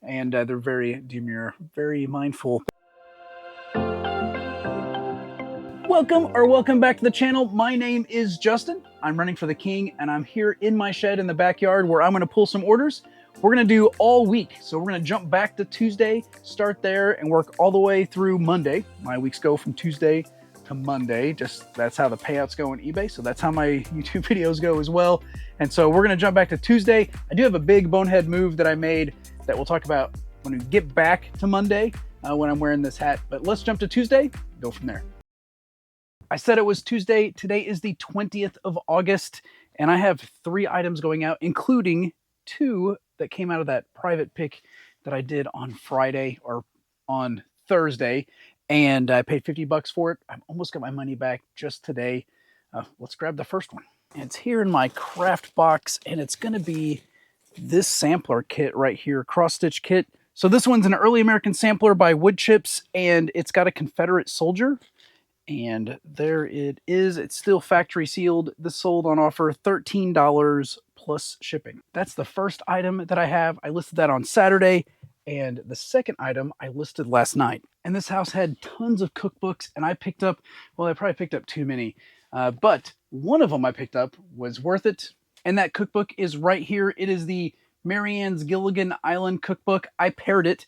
and they're very demure, very mindful. Welcome back to the channel. My name is Justin. I'm running for the king, and I'm here in my shed in the backyard where I'm going to pull some orders. We're going to do all week. So we're going to jump back to Tuesday, start there, and work all the way through Monday. My weeks go from Tuesday to Monday. Just that's how the payouts go on eBay. So that's how my YouTube videos go as well. And so we're going to jump back to Tuesday. I do have a big bonehead move that I made that we'll talk about when we get back to Monday when I'm wearing this hat. But let's jump to Tuesday, go from there. I said it was Tuesday. Today is the 20th of August, and I have 3 items going out, including 2 that came out of that private pick that I did on Friday or on Thursday, and I paid $50 for it. I've almost got my money back just today. Let's grab the first one. And it's here in my craft box, and it's going to be this sampler kit right here, cross-stitch kit. So this one's an early American sampler by Wood Chips, and it's got a Confederate soldier. And there it is. It's still factory sealed. This sold on offer $13 plus shipping. That's the first item that I have. I listed that on Saturday. And the second item I listed last night. And this house had tons of cookbooks, and I picked up, well, I probably picked up too many. But one of them I picked up was worth it. And that cookbook is right here. It is the Marianne's Gilligan Island cookbook. I paired it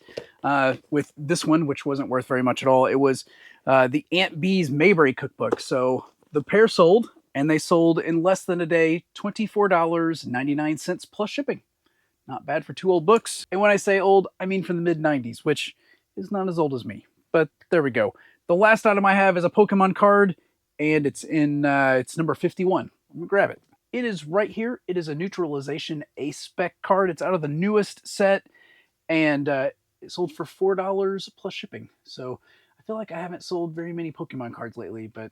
with this one, which wasn't worth very much at all. It was the Aunt Bee's Mayberry cookbook. So the pair sold, and they sold in less than a day, $24.99 plus shipping. Not bad for 2 old books. And when I say old, I mean from the mid-90s, which is not as old as me. But there we go. The last item I have is a Pokemon card, and it's in it's number 51. I'm gonna grab it. It is right here. It is a Neutralization A-Spec card. It's out of the newest set, and it sold for $4 plus shipping. So I feel like I haven't sold very many Pokemon cards lately, but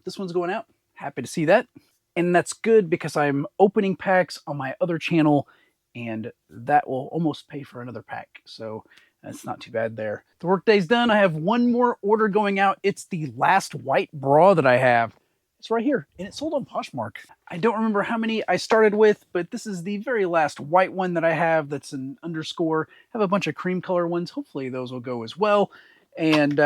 this one's going out. Happy to see that. And that's good because I'm opening packs on my other channel, and that will almost pay for another pack. So that's not too bad there. The workday's done. I have one more order going out. It's the last white bra that I have. It's right here, and it sold on Poshmark. I don't remember how many I started with, but this is the very last white one that I have that's an underscore. I have a bunch of cream color ones. Hopefully those will go as well. And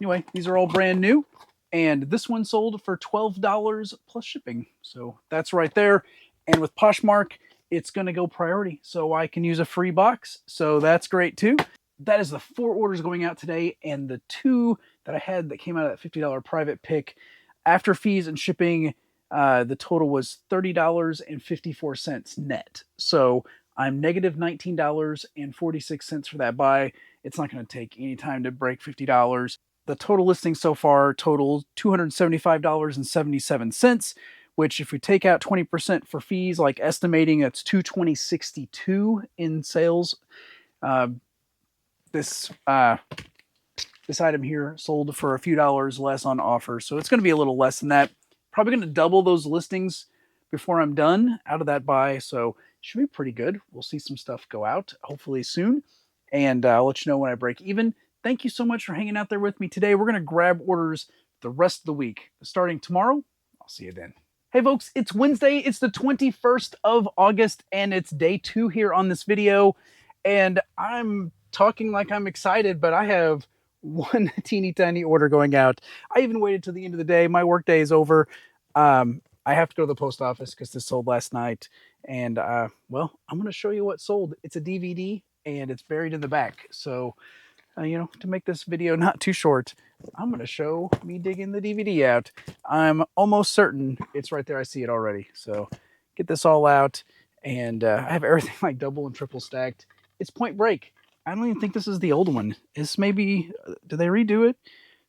anyway, these are all brand new. And this one sold for $12 plus shipping. So that's right there. And with Poshmark, it's going to go priority. So I can use a free box. So that's great too. That is the 4 orders going out today. And the 2 that I had that came out of that $50 private pick, after fees and shipping, the total was $30.54 net. So I'm negative $19.46 for that buy. It's not going to take any time to break $50. The total listing so far totals $275.77, which if we take out 20% for fees, like estimating it's $220.62 in sales. This item here sold for a few dollars less on offer. So it's going to be a little less than that. Probably going to double those listings before I'm done out of that buy. So it should be pretty good. We'll see some stuff go out hopefully soon. And I'll let you know when I break even. Thank you so much for hanging out there with me today. We're going to grab orders the rest of the week. Starting tomorrow, I'll see you then. Hey folks, it's Wednesday. It's the 21st of August, and it's day 2 here on this video. And I'm talking like I'm excited, but I have one teeny tiny order going out. I even waited till the end of the day. My work day is over. I have to go to the post office because this sold last night. And well, I'm going to show you what sold. It's a DVD, and it's buried in the back. So, you know, to make this video not too short, I'm going to show me digging the DVD out. I'm almost certain it's right there. I see it already. So get this all out. And I have everything like double and triple stacked. It's Point Break. I don't even think this is the old one. This maybe, did they redo it?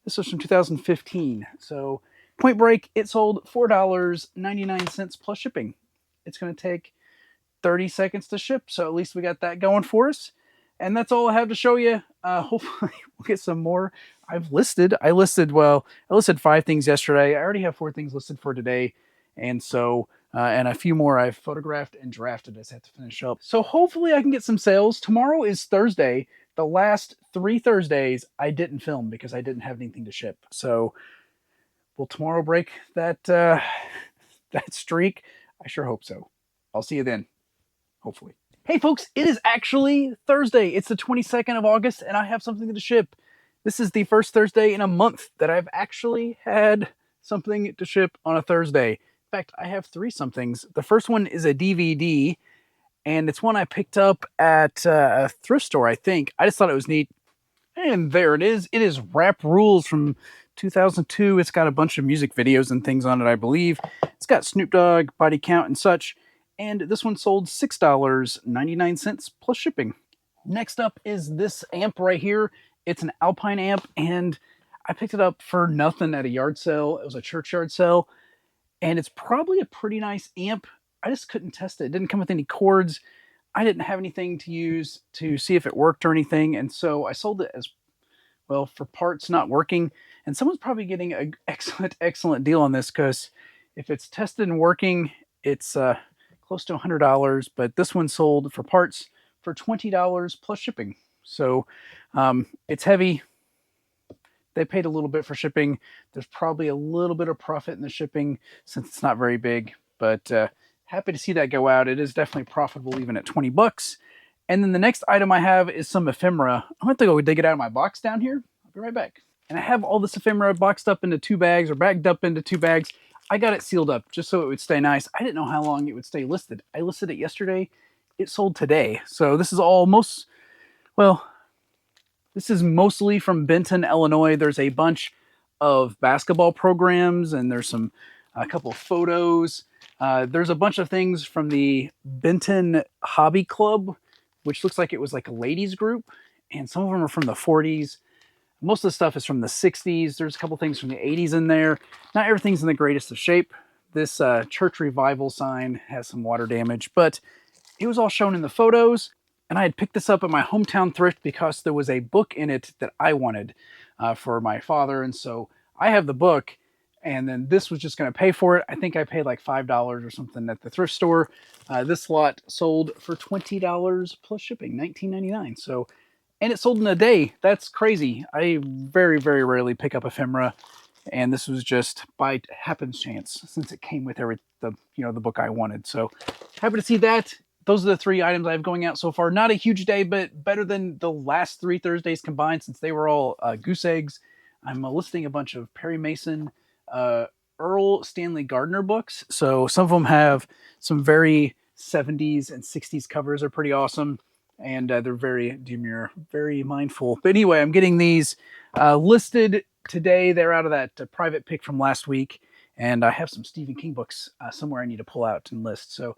This was from 2015. So Point Break, it sold $4.99 plus shipping. It's going to take 30 seconds to ship. So at least we got that going for us. And that's all I have to show you. Hopefully we'll get some more. I listed 5 things yesterday. I already have 4 things listed for today. And so, and a few more I've photographed and drafted. I just have to finish up. So hopefully I can get some sales. Tomorrow is Thursday. The last 3 Thursdays I didn't film because I didn't have anything to ship. So will tomorrow break that, that streak? I sure hope so. I'll see you then. Hopefully. Hey folks, it is actually Thursday. It's the 22nd of August and I have something to ship. This is the first Thursday in a month that I've actually had something to ship on a Thursday. In fact, I have three somethings. The first one is a DVD and it's one I picked up at a thrift store, I think. I just thought it was neat. And there it is. It is Rap Rules from 2002. It's got a bunch of music videos and things on it, I believe. It's got Snoop Dogg, body count, and such. And this one sold $6.99 plus shipping. Next up is this amp right here. It's an Alpine amp, and I picked it up for nothing at a yard sale. It was a churchyard sale, and it's probably a pretty nice amp. I just couldn't test it. It didn't come with any cords. I didn't have anything to use to see if it worked or anything, and so I sold it as well for parts not working. And someone's probably getting an excellent deal on this, because if it's tested and working, it's close to $100. But this one sold for parts for $20 plus shipping. So it's heavy. They paid a little bit for shipping. There's probably a little bit of profit in the shipping since it's not very big, but happy to see that go out. It is definitely profitable even at 20 bucks. And then the next item I have is some ephemera. I'm going to go dig it out of my box down here. I'll be right back. And I have all this ephemera boxed up into 2 bags, or bagged up into 2 bags. I got it sealed up just so it would stay nice. I didn't know how long it would stay listed. I listed it yesterday. It sold today. So this is this is mostly from Benton, Illinois. There's a bunch of basketball programs, and there's a couple of photos. There's a bunch of things from the Benton Hobby Club, which looks like it was like a ladies group, and some of them are from the 40s. Most of the stuff is from the 60s. There's a couple things from the 80s in there. Not everything's in the greatest of shape. This church revival sign has some water damage, but it was all shown in the photos. And I had picked this up at my hometown thrift because there was a book in it that I wanted for my father. And so I have the book, and then this was just going to pay for it. I think I paid like $5 or something at the thrift store. This lot sold for $20 plus shipping, $19.99. So, and it sold in a day. That's crazy. I very, very rarely pick up ephemera, and this was just by happenstance since it came with the book I wanted. So happy to see that. Those are the 3 items I have going out so far. Not a huge day, but better than the last 3 Thursdays combined, since they were all goose eggs. I'm listing a bunch of Perry Mason, Earl Stanley Gardner books. So some of them have some very 70s and 60s covers. Are pretty awesome. And they're very demure, very mindful. But anyway, I'm getting these listed today. They're out of that private pick from last week. And I have some Stephen King books somewhere I need to pull out and list. So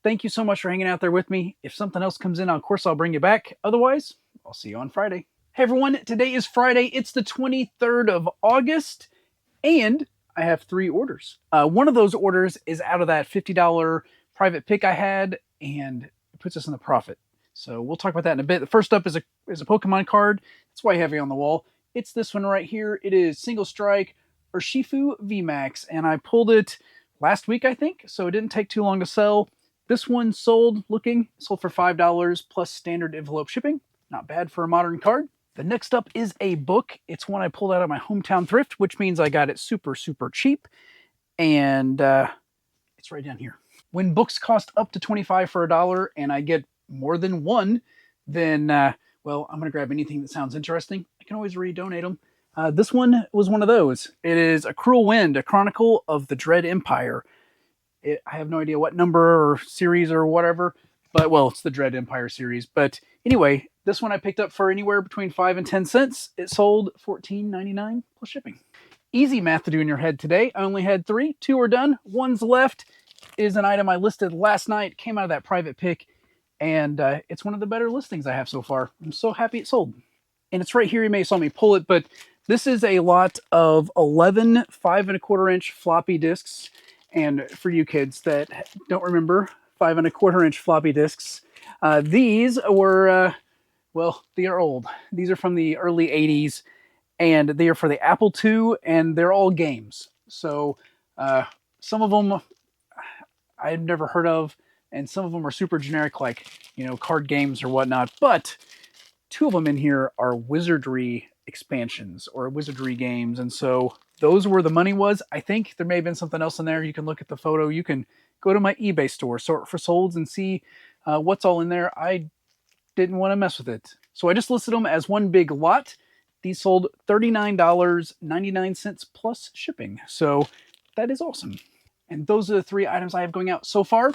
thank you so much for hanging out there with me. If something else comes in, of course, I'll bring you back. Otherwise, I'll see you on Friday. Hey, everyone. Today is Friday. It's the 23rd of August, and I have 3 orders. One of those orders is out of that $50 private pick I had, and it puts us in the profit. So we'll talk about that in a bit. The first up is a Pokemon card. That's why I have it on the wall. It's this one right here. It is Single Strike Urshifu VMAX, and I pulled it last week, I think, so it didn't take too long to sell. This one sold for $5 plus standard envelope shipping. Not bad for a modern card. The next up is a book. It's one I pulled out of my hometown thrift, which means I got it super, super cheap. And it's right down here. When books cost up to $25 for $1 and I get more than one, then, I'm going to grab anything that sounds interesting. I can always redonate them. This one was one of those. It is A Cruel Wind, a chronicle of the Dread Empire. I have no idea what number or series or whatever, but it's the Dread Empire series. But anyway, this one I picked up for anywhere between 5 and 10 cents. It sold $14.99 plus shipping. Easy math to do in your head today. I only had 3. 2 are done. 1's left. It is an item I listed last night. Came out of that private pick, and it's one of the better listings I have so far. I'm so happy it sold. And it's right here. You may saw me pull it, but this is a lot of 11 5 1/4 inch floppy disks. And for you kids that don't remember 5 1/4 inch floppy disks, these were, they are old. These are from the early 80s, and they are for the Apple II, and they're all games. So some of them I've never heard of, and some of them are super generic, like, card games or whatnot. But 2 of them in here are wizardry expansions or wizardry games, and so those were the money was. I think there may have been something else in there. You can look at the photo. You can go to my eBay store, sort for solds, and see what's all in there. I didn't want to mess with it. So I just listed them as one big lot. These sold $39.99 plus shipping. So that is awesome. And those are the 3 items I have going out so far.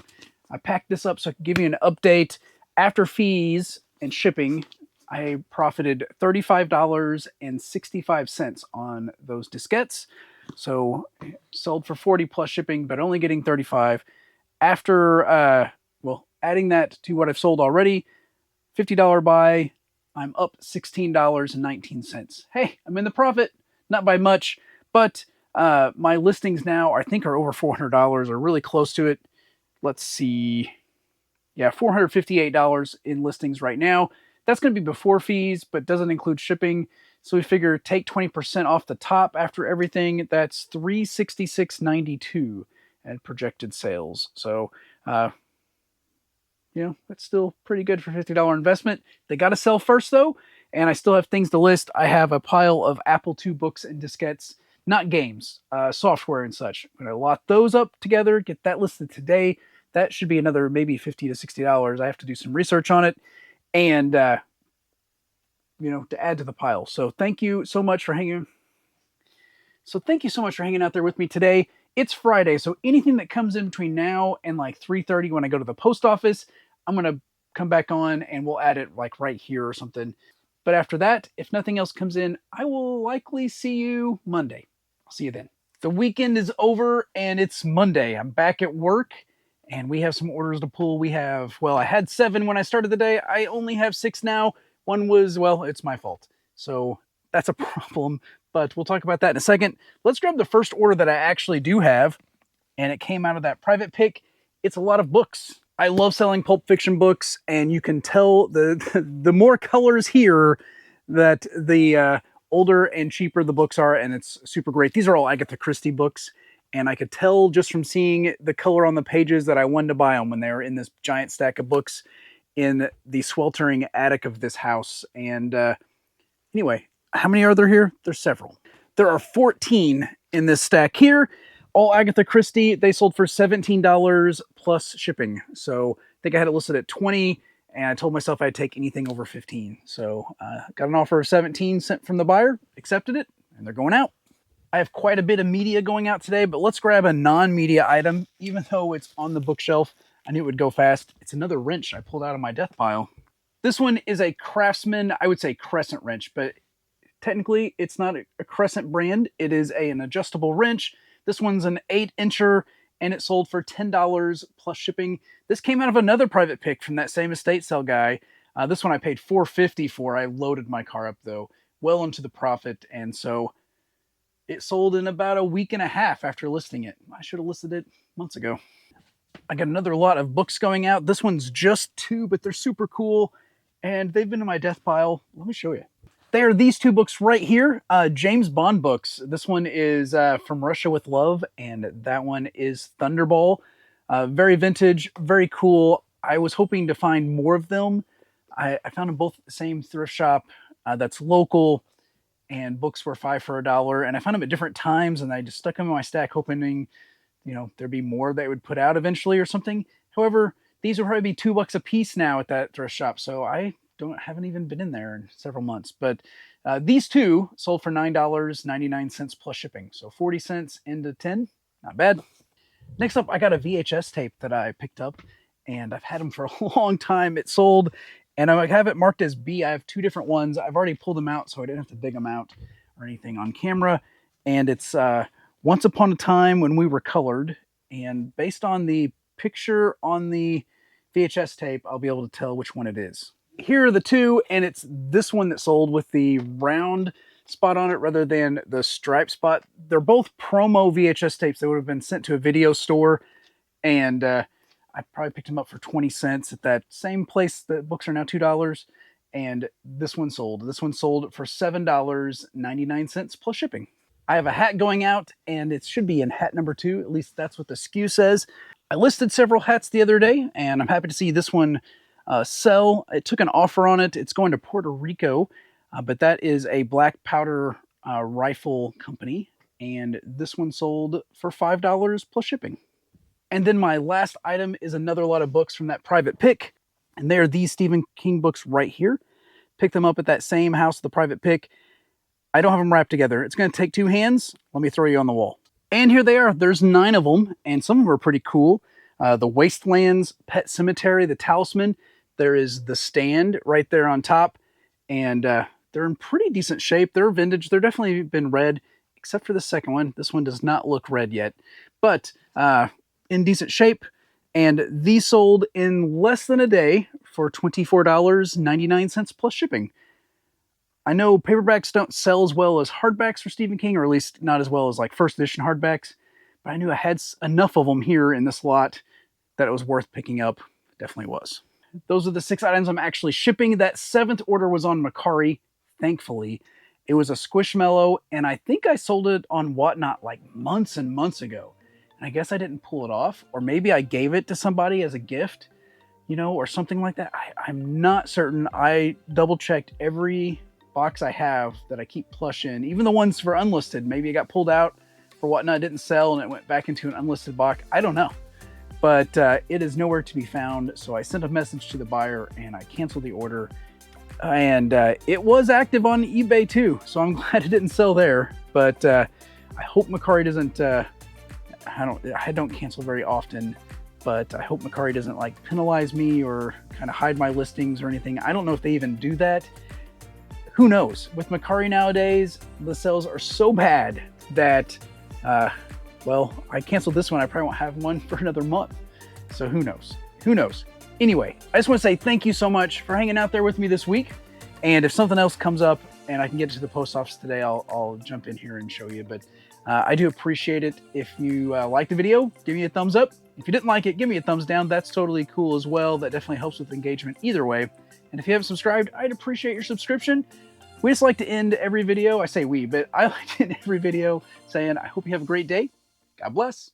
I packed this up so I can give you an update. After fees and shipping, I profited $35.65 on those diskettes. So sold for 40 plus shipping, but only getting 35. After, adding that to what I've sold already, $50 buy, I'm up $16.19. Hey, I'm in the profit, not by much, but my listings now I think are over $400, or really close to it. Let's see. Yeah, $458 in listings right now. That's going to be before fees, but doesn't include shipping. So we figure take 20% off the top after everything. That's $366.92 at projected sales. So, that's still pretty good for $50 investment. They got to sell first, though, and I still have things to list. I have a pile of Apple II books and diskettes, not games, software and such. I'm going to lot those up together, get that listed today. That should be another maybe $50 to $60. I have to do some research on it and, to add to the pile. So thank you so much for hanging out there with me today. It's Friday, so anything that comes in between now and like 3:30 when I go to the post office, I'm going to come back on and we'll add it like right here or something. But after that, if nothing else comes in, I will likely see you Monday. I'll see you then. The weekend is over and it's Monday. I'm back at work and we have some orders to pull. I had 7 when I started the day. I only have 6 now. One was, it's my fault. So that's a problem, but we'll talk about that in a second. Let's grab the first order that I actually do have, and it came out of that private pick. It's a lot of books. I love selling pulp fiction books, and you can tell the more colors here that the older and cheaper the books are, and it's super great. These are all Agatha Christie books, and I could tell just from seeing the color on the pages that I wanted to buy them when they were in this giant stack of books in the sweltering attic of this house. And anyway, how many are there here? There's several. There are 14 in this stack here. All Agatha Christie. They sold for $17 plus shipping. So I think I had it listed at 20, and I told myself I'd take anything over 15. So got an offer of 17 sent from the buyer, accepted it, and they're going out. I have quite a bit of media going out today, but let's grab a non-media item. Even though it's on the bookshelf, I knew it would go fast. It's another wrench I pulled out of my death pile. This one is a Craftsman, I would say Crescent wrench, but technically it's not a Crescent brand. It is an adjustable wrench. This one's an 8-incher, and it sold for $10 plus shipping. This came out of another private pick from that same estate sale guy. This one I paid $450 for. I loaded my car up, though, well into the profit, and so it sold in about a week and a half after listing it. I should have listed it months ago. I got another lot of books going out. This one's just 2, but they're super cool, and they've been in my death pile. Let me show you. They are these 2 books right here, James Bond books. This one is From Russia with Love, and that one is Thunderball. Very vintage, very cool. I was hoping to find more of them. I found them both at the same thrift shop that's local, and books were $5 for $1. And I found them at different times, and I just stuck them in my stack hoping, there'd be more that would put out eventually or something. However, these will probably be $2 a piece now at that thrift shop, so I haven't even been in there in several months. But these 2 sold for $9.99 plus shipping, so 40 cents into 10, not bad. Next up, I got a VHS tape that I picked up, and I've had them for a long time. It sold, and I have it marked as B. I have 2 different ones. I've already pulled them out, so I didn't have to dig them out or anything on camera. And it's Once Upon a Time When We Were Colored, and based on the picture on the VHS tape, I'll be able to tell which one it is. Here are the 2, and it's this one that sold with the round spot on it rather than the stripe spot. They're both promo VHS tapes that would have been sent to a video store, and I probably picked them up for 20 cents at that same place. The books are now $2, and this one sold. This one sold for $7.99 plus shipping. I have a hat going out, and it should be in hat number 2. At least that's what the SKU says. I listed several hats the other day, and I'm happy to see this one sell. It took an offer on it. It's going to Puerto Rico, but that is a black powder rifle company, and this one sold for $5 plus shipping. And then my last item is another lot of books from that private pick. And they are these Stephen King books right here. Picked them up at that same house, the private pick. I don't have them wrapped together. It's going to take 2 hands. Let me throw you on the wall. And here they are. There's 9 of them, and some of them are pretty cool. The Wastelands, Pet Cemetery, the Talisman. There is the Stand right there on top, and they're in pretty decent shape. They're vintage. They're definitely been read, except for the second one. This one does not look red yet, but in decent shape. And these sold in less than a day for $24.99 plus shipping. I know paperbacks don't sell as well as hardbacks for Stephen King, or at least not as well as like first edition hardbacks, but I knew I had enough of them here in this lot that it was worth picking up. It definitely was. Those are the 6 items I'm actually shipping. That 7th order was on Macari, thankfully. It was a Squishmallow, and I think I sold it on Whatnot like months and months ago. And I guess I didn't pull it off, or maybe I gave it to somebody as a gift, you know, or something like that. I'm not certain. I double-checked every box I have that I keep plush in, even the ones for unlisted. Maybe it got pulled out for Whatnot, didn't sell, and it went back into an unlisted box. I don't know. But it is nowhere to be found, so I sent a message to the buyer, and I canceled the order. And it was active on eBay too, so I'm glad it didn't sell there. But I hope Macari doesn't... I don't cancel very often, but I hope Macari doesn't like penalize me or kind of hide my listings or anything. I don't know if they even do that. Who knows? With Macari nowadays, the sales are so bad that, well, I canceled this one. I probably won't have one for another month. So who knows? Who knows? Anyway, I just want to say thank you so much for hanging out there with me this week. And if something else comes up and I can get to the post office today, I'll jump in here and show you. But I do appreciate it. If you like the video, give me a thumbs up. If you didn't like it, give me a thumbs down. That's totally cool as well. That definitely helps with engagement either way. And if you haven't subscribed, I'd appreciate your subscription. We just like to end every video. I say we, but I like to end every video saying, I hope you have a great day. God bless.